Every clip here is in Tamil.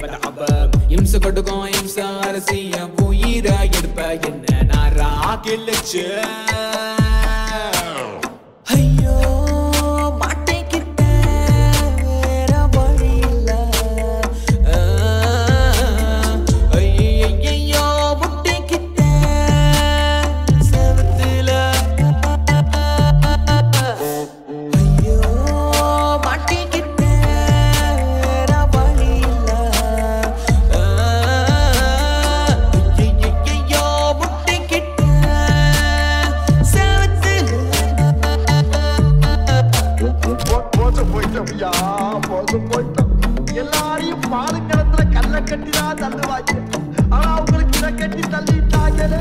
தேவத அவ இம்ச கொடுக்கும் இம்ச அரசிய உயிர எடுப்ப என்ன நாரா கிழிச்சு ஐயோ மாட்டிக்கிட்ட வேற வழி இல்ல ஐயோ முட்டிக்கிட்ட செவத்துல ஐயோ மாட்டிக்கிட்ட வேற வழி இல்ல ஐயோ முட்டிக்கிட்ட செவத்துல போயிட்டோம் எல்லாரையும் பாலுக்கிடத்துல கல்ல கட்டிதான் தள்ளுவாங்க ஆனா அவங்களுக்கு இதை கட்டி தள்ளிட்டாங்களே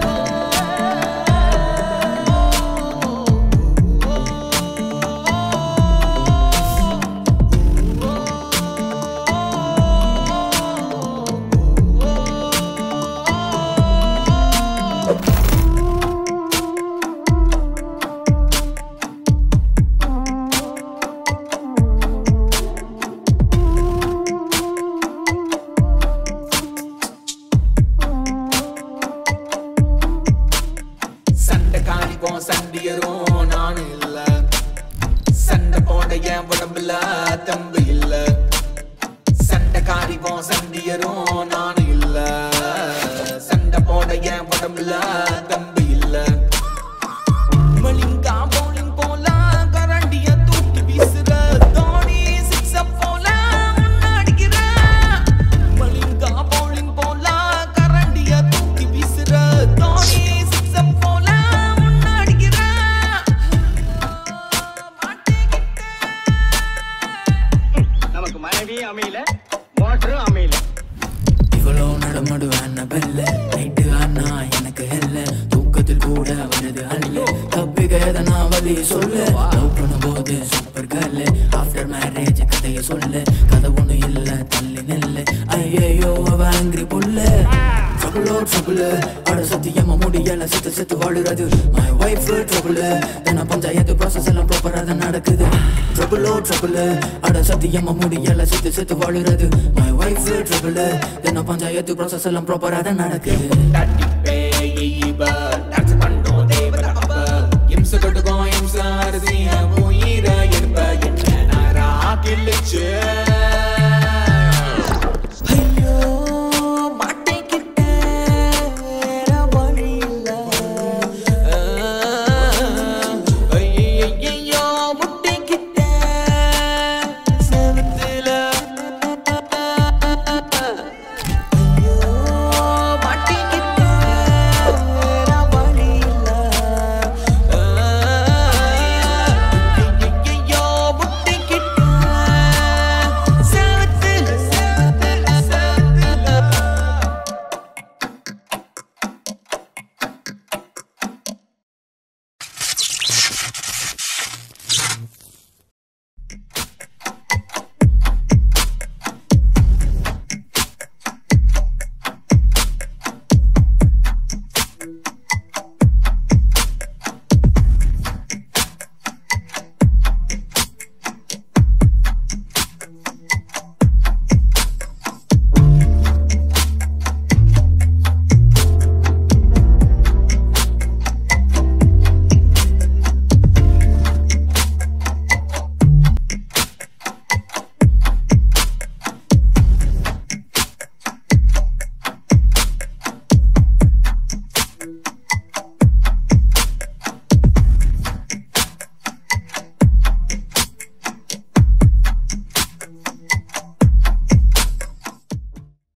சண்டைக்காரிக்கும் சண்டியரும் நானும் இல்ல சண்டை போட என் உடம்புல தம்பு இல்ல சண்டைக்காரிக்கும் சண்டியரும் நானும் இல்ல சண்டை போட என் உடம்புல தம்பு இல்ல மலிங்கா பவுலிங் போல கரண்டிய தூக்கி வீசுற தோனி சிக்ஸ போல முன்னாடிக்கிற மலிங்கா பவுலிங் போல கரண்டிய தூக்கி வீசுற தோனி சிக்ஸ போல முன்னாடிக்கிற நமக்கு மனைவி அமையல மோட்டரும் அமையல இவ்வளோ நடமாடுவேன் பெல்ல நைட்டு ஆனா எனக்கு ஹெல்ல தூக்கத்தில் கூட வருது அல்ல தப்பிக்க எதனா வழி சொல்லு லவ் பண்ணும்போது சூப்பர் கல்ல ஆஃப்டர் மேரேஜ் கதையை சொல்லு கதை ஒண்ணு இல்ல தள்ளி நெல்லு ஐயோ அவ ஆங்கிரி புல்ல ட்ரபுள் அட சத்தியமா முடியல செத்து செத்து வாழுறது மை வைஃப் ட்ரபுள் தின பஞ்சாயத்து ப்ராசஸ் எல்லாம் ப்ராப்பரா தான் நடக்குது ட்ரபுள் அட சத்தியமா முடியல செத்து செத்து வாழுறது மை வைஃப் ட்ரபுள் தின பஞ்சாயத்து ப்ராசஸ் எல்லாம் ப்ராப்பரா தான் நடக்குது இம்ச கொடுக்கும் இம்ச அரசிய உயிர எடுப்ப என்ன நாரா கிழிச்சு